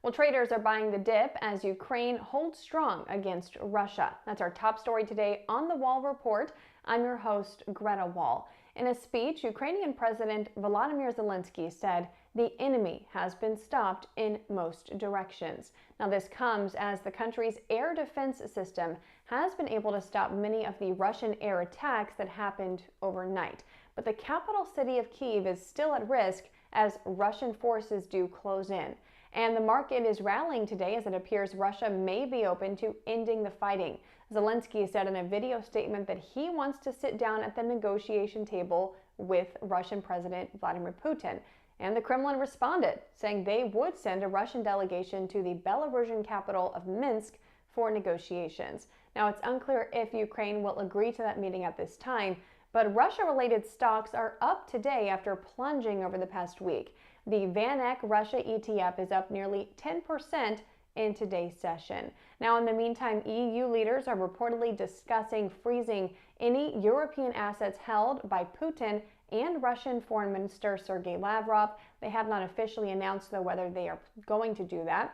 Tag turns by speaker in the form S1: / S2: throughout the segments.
S1: Well, traders are buying the dip as Ukraine holds strong against Russia. That's our top story today on the Wall Report. I'm your host, Greta Wall. In a speech, Ukrainian President Volodymyr Zelensky said the enemy has been stopped in most directions. Now, this comes as the country's air defense system has been able to stop many of the Russian air attacks that happened overnight. But the capital city of Kyiv is still at risk as Russian forces do close in. And the market is rallying today as it appears Russia may be open to ending the fighting. Zelensky said in a video statement that he wants to sit down at the negotiation table with Russian President Vladimir Putin. And the Kremlin responded, saying they would send a Russian delegation to the Belarusian capital of Minsk for negotiations. Now, it's unclear if Ukraine will agree to that meeting at this time, but Russia-related stocks are up today after plunging over the past week. The VanEck Russia ETF is up nearly 10% in today's session. Now, in the meantime, EU leaders are reportedly discussing freezing any European assets held by Putin and Russian Foreign Minister Sergei Lavrov. They have not officially announced, though, whether they are going to do that.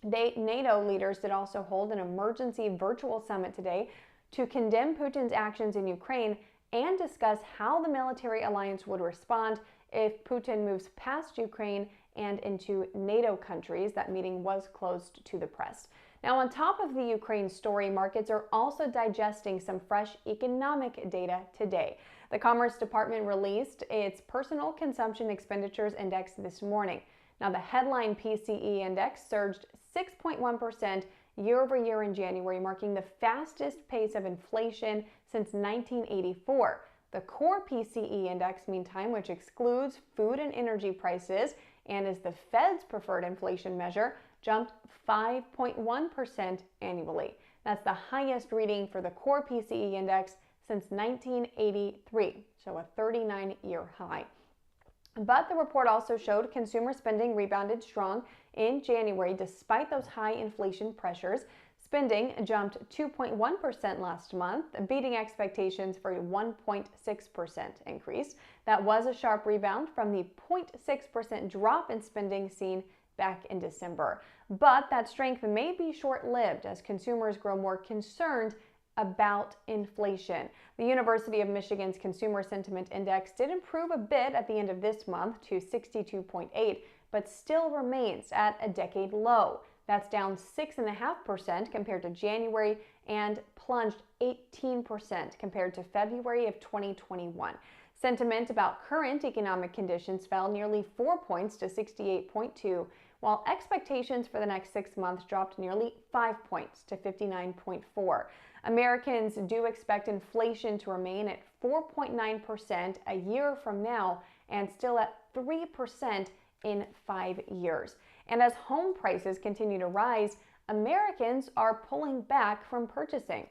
S1: NATO leaders did also hold an emergency virtual summit today to condemn Putin's actions in Ukraine and discuss how the military alliance would respond if Putin moves past Ukraine and into NATO countries. That meeting was closed to the press. Now, on top of the Ukraine story, markets are also digesting some fresh economic data today. The Commerce Department released its Personal Consumption Expenditures Index this morning. Now, the headline PCE index surged 6.1% year over year in January, marking the fastest pace of inflation since 1984. The core PCE index, meantime, which excludes food and energy prices and is the Fed's preferred inflation measure, jumped 5.1% annually. That's the highest reading for the core PCE index since 1983, so a 39-year high. But the report also showed consumer spending rebounded strong in January despite those high inflation pressures. Spending jumped 2.1% last month, beating expectations for a 1.6% increase. That was a sharp rebound from the 0.6% drop in spending seen back in December. But that strength may be short-lived as consumers grow more concerned about inflation. The University of Michigan's Consumer Sentiment Index did improve a bit at the end of this month to 62.8, but still remains at a decade low. That's down 6.5% compared to January and plunged 18% compared to February of 2021. Sentiment about current economic conditions fell nearly 4 points to 68.2, while expectations for the next 6 months dropped nearly 5 points to 59.4. Americans do expect inflation to remain at 4.9% a year from now and still at 3% in 5 years. And as home prices continue to rise, Americans are pulling back from purchasing.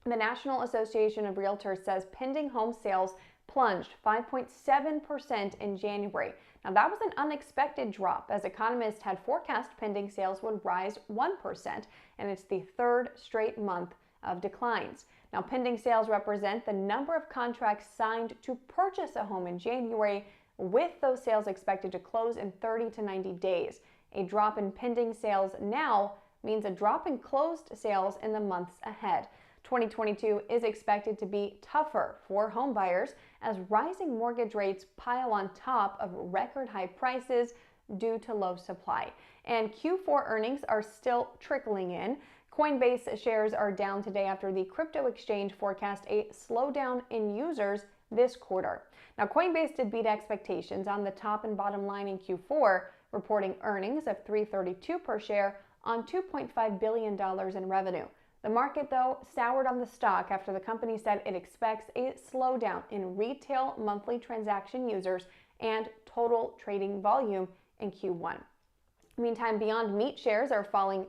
S1: The National Association of Realtors says pending home sales plunged 5.7% in January. Now, that was an unexpected drop as economists had forecast pending sales would rise 1%, and it's the third straight month of declines. Now, pending sales represent the number of contracts signed to purchase a home in January, with those sales expected to close in 30 to 90 days. A drop in pending sales now means a drop in closed sales in the months ahead. 2022 is expected to be tougher for home buyers as rising mortgage rates pile on top of record high prices due to low supply. And Q4 earnings are still trickling in. Coinbase shares are down today after the crypto exchange forecast a slowdown in users this quarter. Now, Coinbase did beat expectations on the top and bottom line in Q4, reporting earnings of $3.32 per share on $2.5 billion in revenue. The market, though, soured on the stock after the company said it expects a slowdown in retail monthly transaction users and total trading volume in Q1. Meantime, Beyond Meat shares are falling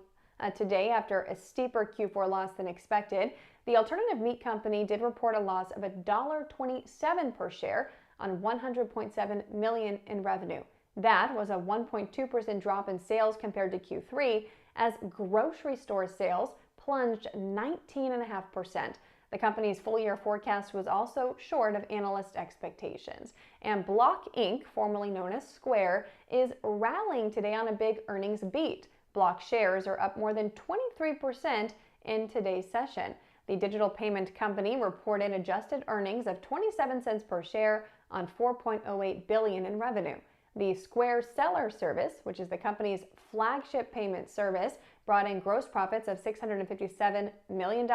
S1: today after a steeper Q4 loss than expected. The alternative meat company did report a loss of $1.27 per share on $100.7 million in revenue. That was a 1.2% drop in sales compared to Q3 as grocery store sales plunged 19.5%. The company's full-year forecast was also short of analyst expectations. And Block Inc., formerly known as Square, is rallying today on a big earnings beat. Block shares are up more than 23% in today's session. The digital payment company reported adjusted earnings of 27 cents per share on $4.08 billion in revenue. The Square Seller Service, which is the company's flagship payment service, brought in gross profits of $657 million,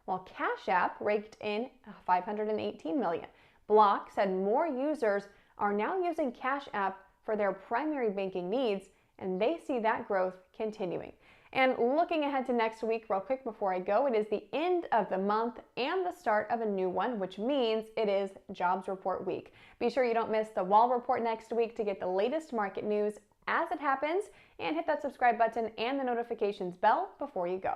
S1: while Cash App raked in $518 million. Block said more users are now using Cash App for their primary banking needs, and they see that growth continuing. And looking ahead to next week, real quick before I go, it is the end of the month and the start of a new one, which means it is jobs report week. Be sure you don't miss the Wall Report next week to get the latest market news as it happens, and hit that subscribe button and the notifications bell before you go.